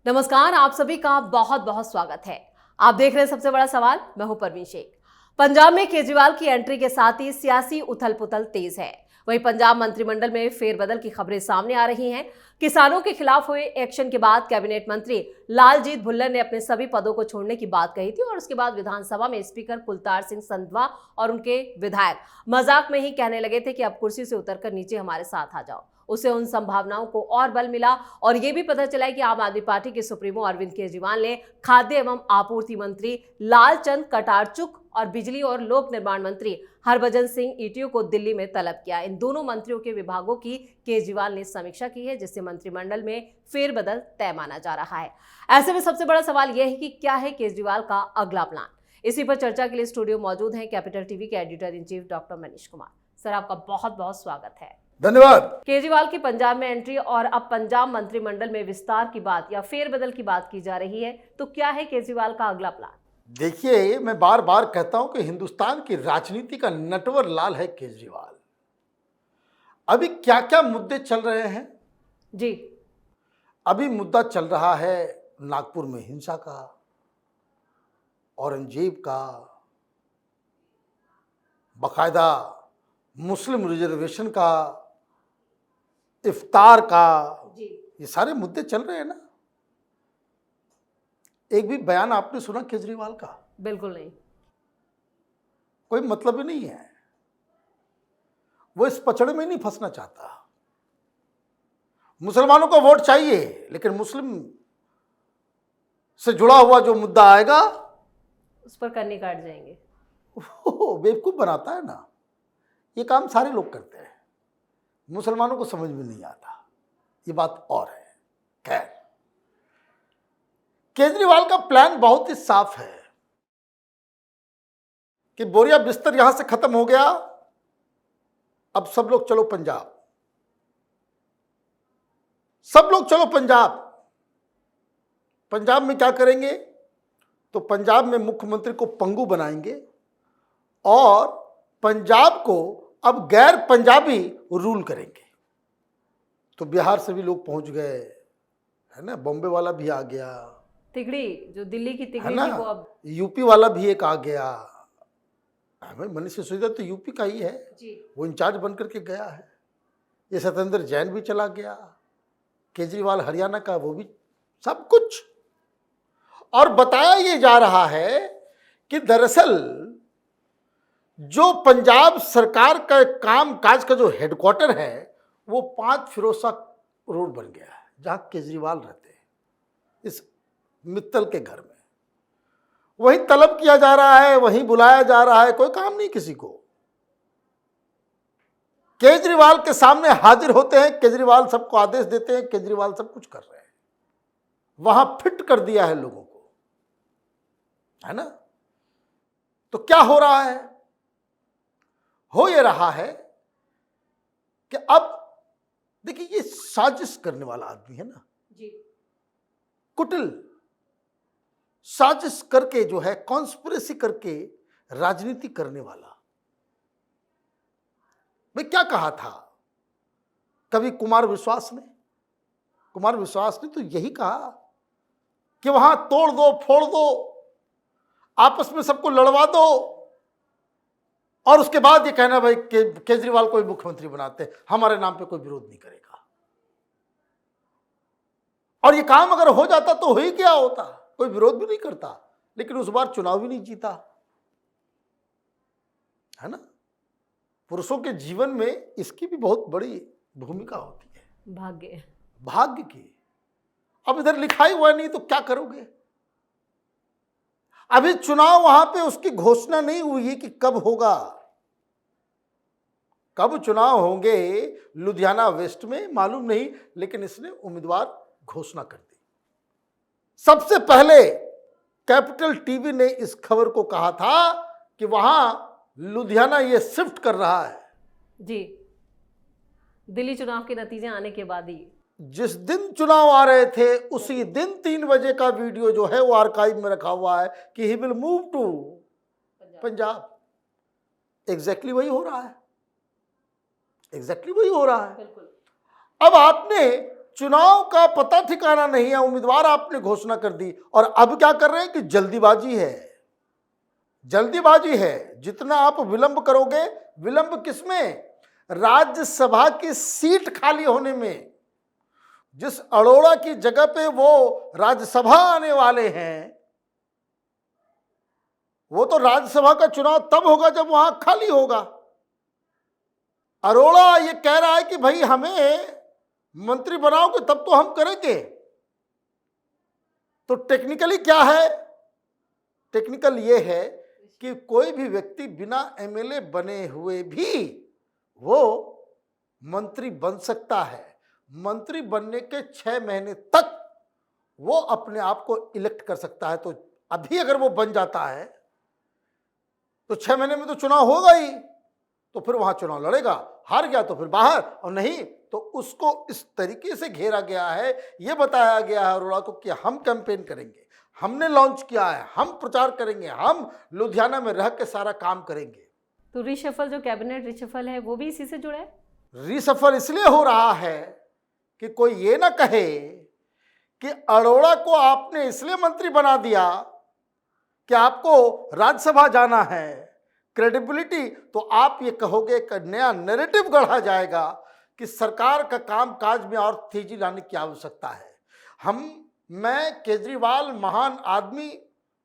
नमस्कार, आप सभी का बहुत बहुत स्वागत है। आप देख रहे हैं सबसे बड़ा सवाल। मैं हूं परवीन शेख। पंजाब में केजरीवाल की एंट्री के साथ ही सियासी उथल पुथल तेज है। वहीं पंजाब मंत्रिमंडल में फेरबदल की खबरें सामने आ रही हैं। किसानों के खिलाफ हुए एक्शन के बाद कैबिनेट मंत्री लालजीत भुल्लर ने अपने सभी पदों को छोड़ने की बात कही थी और उसके बाद विधानसभा में स्पीकर कुलतार सिंह संधवा और उनके विधायक मजाक में ही कहने लगे थे कि अब कुर्सी से उतरकर नीचे हमारे साथ आ जाओ। उसे उन संभावनाओं को और बल मिला और यह भी पता चला कि आम आदमी पार्टी के सुप्रीमो अरविंद केजरीवाल ने खाद्य एवं आपूर्ति मंत्री लालचंद कटारचुक और बिजली और लोक निर्माण मंत्री हरभजन सिंह ईटीओ को दिल्ली में तलब किया। इन दोनों मंत्रियों के विभागों की केजरीवाल ने समीक्षा की है, जिससे मंत्रिमंडल में फेरबदल तय माना जा रहा है। ऐसे में सबसे बड़ा सवाल यह है कि क्या है केजरीवाल का अगला प्लान। इसी पर चर्चा के लिए स्टूडियो मौजूद हैं कैपिटल टीवी के editor in chief doctor Manish Kumar. Sir, आपका बहुत बहुत स्वागत है। धन्यवाद। केजरीवाल की पंजाब में एंट्री और अब पंजाब मंत्रिमंडल में विस्तार की बात या फेरबदल की बात की जा रही है, तो क्या है केजरीवाल का अगला प्लान? देखिए, मैं बार बार कहता हूं कि हिंदुस्तान की राजनीति का नटवर लाल है केजरीवाल। अभी क्या क्या मुद्दे चल रहे हैं जी। अभी मुद्दा चल रहा है नागपुर में हिंसा का, औरंगजेब का, बकायदा मुस्लिम रिजर्वेशन का, इफ्तार का। जी। ये सारे मुद्दे चल रहे हैं ना। एक भी बयान आपने सुना केजरीवाल का? बिल्कुल नहीं। कोई मतलब ही नहीं है। वो इस पचड़े में नहीं फंसना चाहता। मुसलमानों को वोट चाहिए, लेकिन मुस्लिम से जुड़ा हुआ जो मुद्दा आएगा उस पर कन्नी काट जाएंगे। बेवकूफ बनाता है ना। ये काम सारे लोग करते हैं, मुसलमानों को समझ में नहीं आता। ये बात और है। खैर, केजरीवाल का प्लान बहुत ही साफ है कि बोरिया बिस्तर यहां से खत्म हो गया, अब सब लोग चलो पंजाब, सब लोग चलो पंजाब। पंजाब में क्या करेंगे? तो पंजाब में मुख्यमंत्री को पंगु बनाएंगे और पंजाब को अब गैर पंजाबी रूल करेंगे। तो बिहार से भी लोग पहुंच गए, है ना। बॉम्बे वाला भी आ गया, तिगड़ी जो दिल्ली की है तिगड़ी ना। थी वो अब यूपी वाला भी एक आ गया। हमें मनीष सिसोदिया तो यूपी का ही है जी। वो इंचार्ज बन करके गया है। ये सत्येंद्र जैन भी चला गया। केजरीवाल हरियाणा का, वो भी सब कुछ। और बताया ये जा रहा है कि दरअसल जो पंजाब सरकार का काम काज का जो हेडक्वार्टर है वो 5 फिरोजा रोड बन गया है, जहां केजरीवाल रहते हैं, इस मित्तल के घर में। वहीं तलब किया जा रहा है, वहीं बुलाया जा रहा है। कोई काम नहीं किसी को। केजरीवाल के सामने हाजिर होते हैं, केजरीवाल सबको आदेश देते हैं, केजरीवाल सब कुछ कर रहे हैं। वहां फिट कर दिया है लोगों को, है ना। तो क्या हो रहा है? हो ये रहा है कि अब देखिए, ये साजिश करने वाला आदमी है ना जी। कुटिल साजिश करके, जो है कॉन्स्पिरेसी करके राजनीति करने वाला। भाई क्या कहा था कभी कुमार विश्वास ने तो यही कहा कि वहां तोड़ दो, फोड़ दो, आपस में सबको लड़वा दो और उसके बाद ये कहना भाई केजरीवाल को मुख्यमंत्री बनाते, हमारे नाम पे कोई विरोध नहीं करेगा। और ये काम अगर हो जाता तो हो ही क्या होता, कोई विरोध भी नहीं करता। लेकिन उस बार चुनाव भी नहीं जीता, है ना। पुरुषों के जीवन में इसकी भी बहुत बड़ी भूमिका होती है, भाग्य की। अब इधर लिखा ही हुआ नहीं तो क्या करोगे? अभी चुनाव वहां पे उसकी घोषणा नहीं हुई है कि कब होगा, कब चुनाव होंगे लुधियाना वेस्ट में मालूम नहीं, लेकिन इसने उम्मीदवार घोषणा कर दी। सबसे पहले कैपिटल टीवी ने इस खबर को कहा था कि वहां लुधियाना ये शिफ्ट कर रहा है। जी। दिल्ली चुनाव के नतीजे आने के बाद ही, जिस दिन चुनाव आ रहे थे उसी दिन 3 बजे का वीडियो जो है वो आर्काइव में रखा हुआ है कि he will move to Punjab. Exactly वही हो रहा है, एग्जैक्टली वही हो रहा है। बिल्कुल। अब आपने चुनाव का पता ठिकाना नहीं है, उम्मीदवार आपने घोषणा कर दी और अब क्या कर रहे हैं कि जल्दीबाजी है, जल्दीबाजी है। जितना आप विलंब करोगे, विलंब किसमें? राज्यसभा की सीट खाली होने में। जिस अरोड़ा की जगह पे वो राज्यसभा आने वाले हैं, वो तो राज्यसभा का चुनाव तब होगा जब वहां खाली होगा। अरोड़ा ये कह रहा है कि भाई हमें मंत्री बनाओगे तब तो हम करेंगे। तो टेक्निकली क्या है? टेक्निकल ये है कि कोई भी व्यक्ति बिना एमएलए बने हुए भी वो मंत्री बन सकता है। मंत्री बनने के 6 महीने तक वो अपने आप को इलेक्ट कर सकता है। तो अभी अगर वो बन जाता है तो 6 महीने में तो चुनाव होगा ही, तो फिर वहां चुनाव लड़ेगा, हार गया तो फिर बाहर, और नहीं तो उसको इस तरीके से घेरा गया है, ये बताया गया है अरोड़ा को कि हम कैंपेन करेंगे, हमने लॉन्च किया है, हम प्रचार करेंगे, हम लुधियाना में रह के सारा काम करेंगे। तो रिशफल, जो कैबिनेट रिशफल है, वो भी इसी से जुड़ा है। रिशफल इसलिए हो रहा है कि कोई ये ना कहे कि अरोड़ा को आपने इसलिए मंत्री बना दिया कि आपको राज्यसभा जाना है, क्रेडिबिलिटी, तो आप ये कहोगे, एक नया नैरेटिव गढ़ा जाएगा कि सरकार का काम काज में और तेजी लाने की आवश्यकता है। मैं केजरीवाल महान आदमी,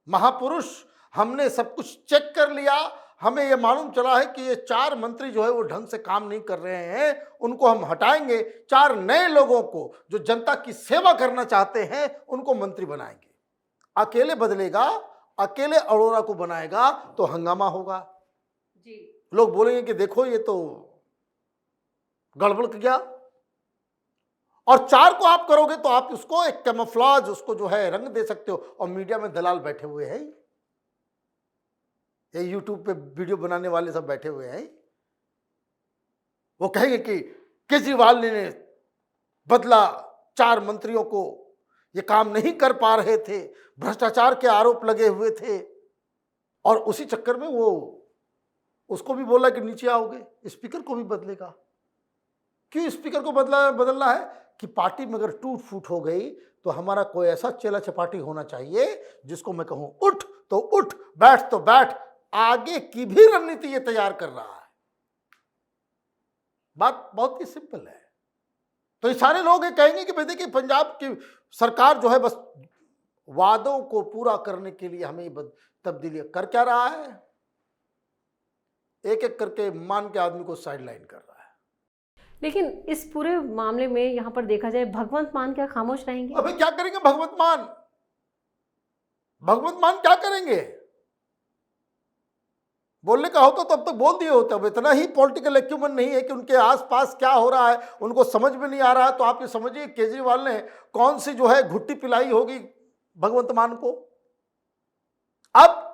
महापुरुष, हमने सब कुछ चेक कर लिया, हमें यह मालूम चला है कि ये 4 मंत्री जो है वो ढंग से काम नहीं कर रहे हैं, उनको हम हटाएंगे, 4 नए लोगों को जो जनता की सेवा करना चाहते हैं उनको मंत्री बनाएंगे। अकेले बदलेगा, अकेले अरोड़ा को बनाएगा तो हंगामा होगा जी। लोग बोलेंगे कि देखो ये तो गड़बड़ गया। और 4 को आप करोगे तो आप उसको एक कैमोफ्लेज, उसको जो है रंग दे सकते हो। और मीडिया में दलाल बैठे हुए हैं, ये यूट्यूब पे वीडियो बनाने वाले सब बैठे हुए हैं, वो कहेंगे कि केजरीवाल ने बदला 4 मंत्रियों को, ये काम नहीं कर पा रहे थे, भ्रष्टाचार के आरोप लगे हुए थे, और उसी चक्कर में वो उसको भी बोला कि नीचे आओगे, स्पीकर को भी बदलेगा। क्यों स्पीकर को बदलना है? कि पार्टी में अगर टूट फूट हो गई तो हमारा कोई ऐसा चेला चपाटी होना चाहिए जिसको मैं कहूं उठ तो उठ, बैठ तो बैठ। आगे की भी रणनीति ये तैयार कर रहा है। बात बहुत ही सिंपल है। तो ये सारे लोग ये कहेंगे कि भाई देखिए, पंजाब की सरकार जो है बस वादों को पूरा करने के लिए हमें तब्दीली कर क्या रहा है, एक एक करके मान के आदमी को साइडलाइन कर रहा है। लेकिन इस पूरे मामले में यहाँ पर देखा जाए, भगवंत मान क्या खामोश रहेंगे? अबे क्या करेंगे भगवंत मान? भगवंत मान क्या करेंगे? बोलने का होता तो अब तक बोल दिए होते। अब इतना ही पॉलिटिकल एक्यूमेंट नहीं है कि उनके आसपास क्या हो रहा है उनको समझ में नहीं आ रहा है। तो आप ये समझिए केजरीवाल ने कौन सी जो है घुट्टी पिलाई होगी भगवंत मान को। अब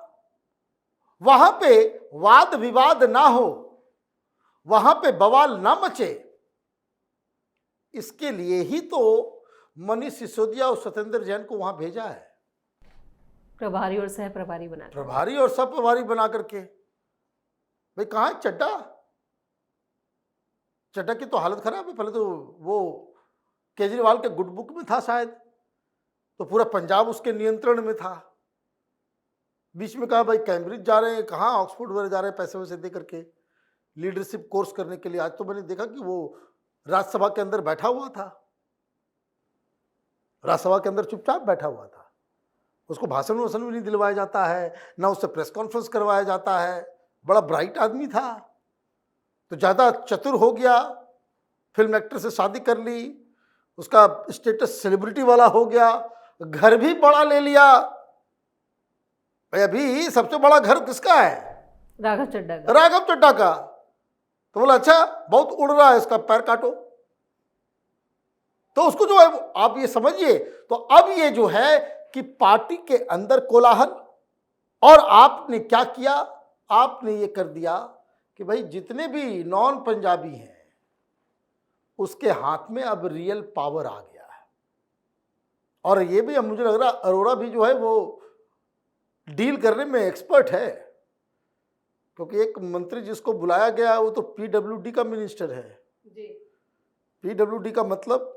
वहां पे वाद विवाद ना हो, वहां पे बवाल ना मचे, इसके लिए ही तो मनीष सिसोदिया और सत्येंद्र जैन को वहां भेजा है, प्रभारी और सह प्रभारी बना, प्रभारी और सब प्रभारी बना करके। भाई कहाँ है चड्डा? चड्डा की तो हालत खराब है। पहले तो वो केजरीवाल के गुड बुक में था शायद, तो पूरा पंजाब उसके नियंत्रण में था। बीच में कहा भाई कैम्ब्रिज जा रहे हैं, कहाँ ऑक्सफोर्ड वगैरह जा रहे हैं पैसे वैसे दे करके लीडरशिप कोर्स करने के लिए। आज तो मैंने देखा कि वो राज्यसभा के अंदर बैठा हुआ था, राज्यसभा के अंदर चुपचाप बैठा हुआ था। उसको भाषण वाषण भी नहीं दिलवाया जाता है, ना उससे प्रेस कॉन्फ्रेंस करवाया जाता है। बड़ा ब्राइट आदमी था, तो ज़्यादा चतुर हो गया, फिल्म एक्टर से शादी कर ली, उसका स्टेटस सेलिब्रिटी वाला हो गया, घर भी बड़ा ले लिया। भाई अभी सबसे बड़ा घर किसका है? राघव चड्ढा का। राघव चड्ढा का। तो बोला अच्छा बहुत उड़ रहा है, इसका पैर काटो। तो उसको जो है आप ये समझिए। तो अब ये जो है कि पार्टी के अंदर कोलाहल, और आपने क्या किया? आपने ये कर दिया कि भाई जितने भी नॉन पंजाबी हैं उसके हाथ में अब रियल पावर आ गया है। और ये भी अब मुझे लग रहा अरोड़ा भी जो है वो डील करने में एक्सपर्ट है, क्योंकि एक मंत्री जिसको बुलाया गया है वो तो पीडब्ल्यूडी का मिनिस्टर है जी। पीडब्ल्यूडी का मतलब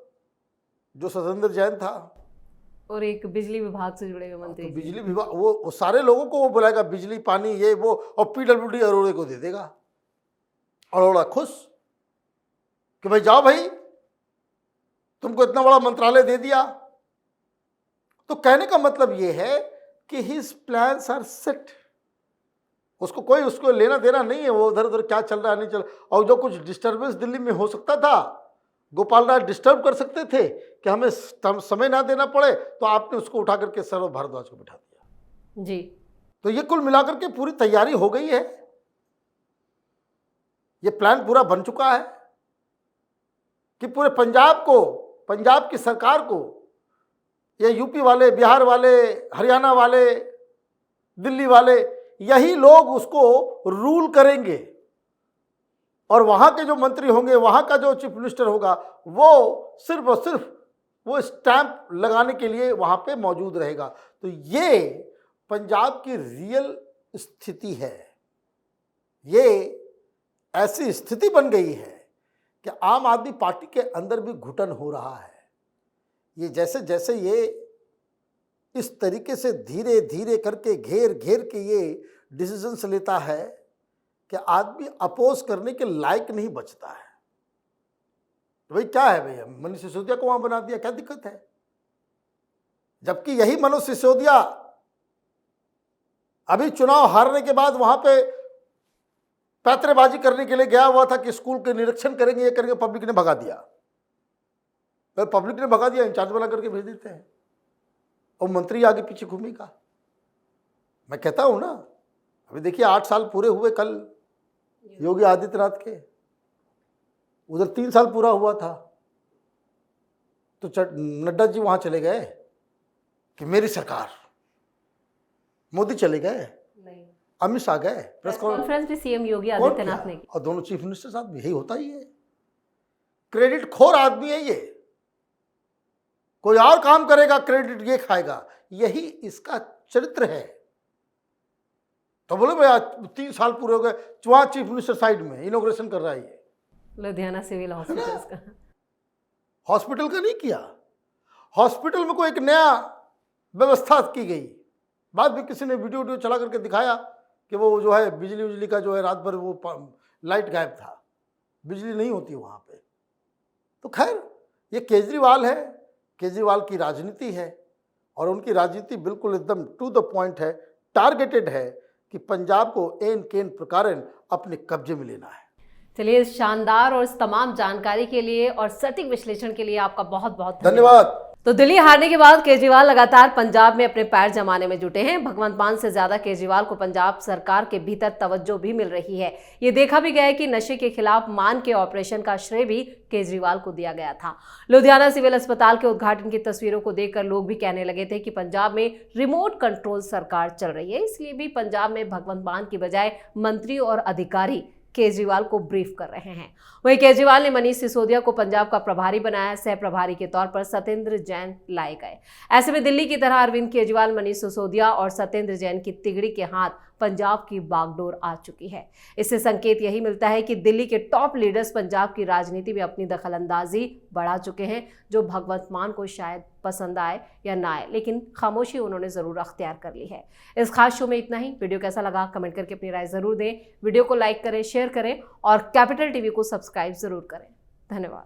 जो सतेंद्र जैन था, और एक बिजली विभाग से जुड़े हुए मंत्री तो जी। बिजली विभाग वो सारे लोगों को वो बुलाएगा, बिजली पानी ये वो, और पीडब्ल्यूडी अरोड़े को दे देगा। अरोड़ा खुश कि भाई जाओ भाई, तुमको इतना बड़ा मंत्रालय दे दिया। तो कहने का मतलब ये है कि हिज प्लान्स आर सेट, उसको कोई उसको लेना देना नहीं है, वो उधर उधर क्या चल रहा है नहीं चल। और जो कुछ डिस्टर्बेंस दिल्ली में हो सकता था, गोपाल राय डिस्टर्ब कर सकते थे कि हमें समय ना देना पड़े, तो आपने उसको उठा करके सौरभ भारद्वाज को बिठा दिया जी। तो ये कुल मिलाकर के पूरी तैयारी हो गई है, ये प्लान पूरा बन चुका है कि पूरे पंजाब को, पंजाब की सरकार को, ये यूपी वाले, बिहार वाले, हरियाणा वाले, दिल्ली वाले, यही लोग उसको रूल करेंगे। और वहां के जो मंत्री होंगे, वहां का जो चीफ मिनिस्टर होगा, वो सिर्फ और सिर्फ वो स्टैंप लगाने के लिए वहां पे मौजूद रहेगा। तो ये पंजाब की रियल स्थिति है। ये ऐसी स्थिति बन गई है कि आम आदमी पार्टी के अंदर भी घुटन हो रहा है। ये जैसे जैसे ये इस तरीके से धीरे धीरे करके घेर घेर के ये डिसीजंस लेता है कि आदमी अपोज करने के लायक नहीं बचता है। तो भाई क्या है भैया, मनीष सिसोदिया को वहां बना दिया, क्या दिक्कत है? जबकि यही मनीष सिसोदिया अभी चुनाव हारने के बाद वहां पे पैतरेबाजी करने के लिए गया हुआ था कि स्कूल के निरीक्षण करेंगे, ये करेंगे। पब्लिक ने भगा दिया, पब्लिक ने भगा दिया, इंचार्ज बना करके भेज देते हैं और मंत्री आगे पीछे घूमेगा। मैं कहता हूं ना, अभी देखिए 8 साल पूरे हुए कल योगी आदित्यनाथ के, उधर 3 साल पूरा हुआ था। तो नड्डा जी वहां चले गए कि मेरी सरकार, मोदी चले गए, अमित शाह गए, प्रेस कॉन्फ्रेंस भी सीएम योगी आदित्यनाथ ने की। और दोनों चीफ मिनिस्टर साथ भी, यही होता ही है। क्रेडिट खोर आदमी है ये, कोई और काम करेगा क्रेडिट ये खाएगा, यही इसका चरित्र है। तो बोले भाई 3 साल पूरे हो गए, वहां चीफ मिनिस्टर साइड में इनॉग्रेशन कर रहा है ये, लुधियाना सिविल हॉस्पिटल का, हॉस्पिटल का नहीं किया। हॉस्पिटल में कोई एक नया व्यवस्था की गई। बाद में किसी ने वीडियो चला करके दिखाया कि वो जो है बिजली का जो है रात भर वो लाइट गायब था, बिजली नहीं होती वहां पे। तो खैर ये केजरीवाल है, केजरीवाल की राजनीति है, और उनकी राजनीति बिल्कुल एकदम टू द पॉइंट है, टारगेटेड है कि पंजाब को एन केन प्रकारन अपने कब्जे में लेना है। चलिए, इस शानदार और इस तमाम जानकारी के लिए और सटीक विश्लेषण के लिए आपका बहुत बहुत धन्यवाद। तो दिल्ली हारने के बाद केजरीवाल लगातार पंजाब में अपने पैर जमाने में जुटे हैं। भगवंत मान से ज्यादा केजरीवाल को पंजाब सरकार के भीतर तवज्जो भी मिल रही है। ये देखा भी गया है कि नशे के खिलाफ मान के ऑपरेशन का श्रेय भी केजरीवाल को दिया गया था। लुधियाना सिविल अस्पताल के उद्घाटन की तस्वीरों को देखकर लोग भी कहने लगे थे कि पंजाब में रिमोट कंट्रोल सरकार चल रही है, इसलिए भी पंजाब में भगवंत मान की बजाय मंत्री और अधिकारी केजरीवाल को ब्रीफ कर रहे हैं। वहीं केजरीवाल ने मनीष सिसोदिया को पंजाब का प्रभारी बनाया, सह प्रभारी के तौर पर सतेंद्र जैन लाए गए। ऐसे में दिल्ली की तरह अरविंद केजरीवाल, मनीष सिसोदिया और सतेंद्र जैन की तिगड़ी के हाथ पंजाब की बागडोर आ चुकी है। इससे संकेत यही मिलता है कि दिल्ली के टॉप लीडर्स पंजाब की राजनीति में अपनी दखलंदाजी बढ़ा चुके हैं, जो भगवंत मान को शायद पसंद आए या ना आए, लेकिन खामोशी उन्होंने जरूर अख्तियार कर ली है। इस खास शो में इतना ही। वीडियो कैसा लगा कमेंट करके अपनी राय जरूर दें। वीडियो को लाइक करें, शेयर करें और कैपिटल टीवी को सब्सक्राइब जरूर करें। धन्यवाद।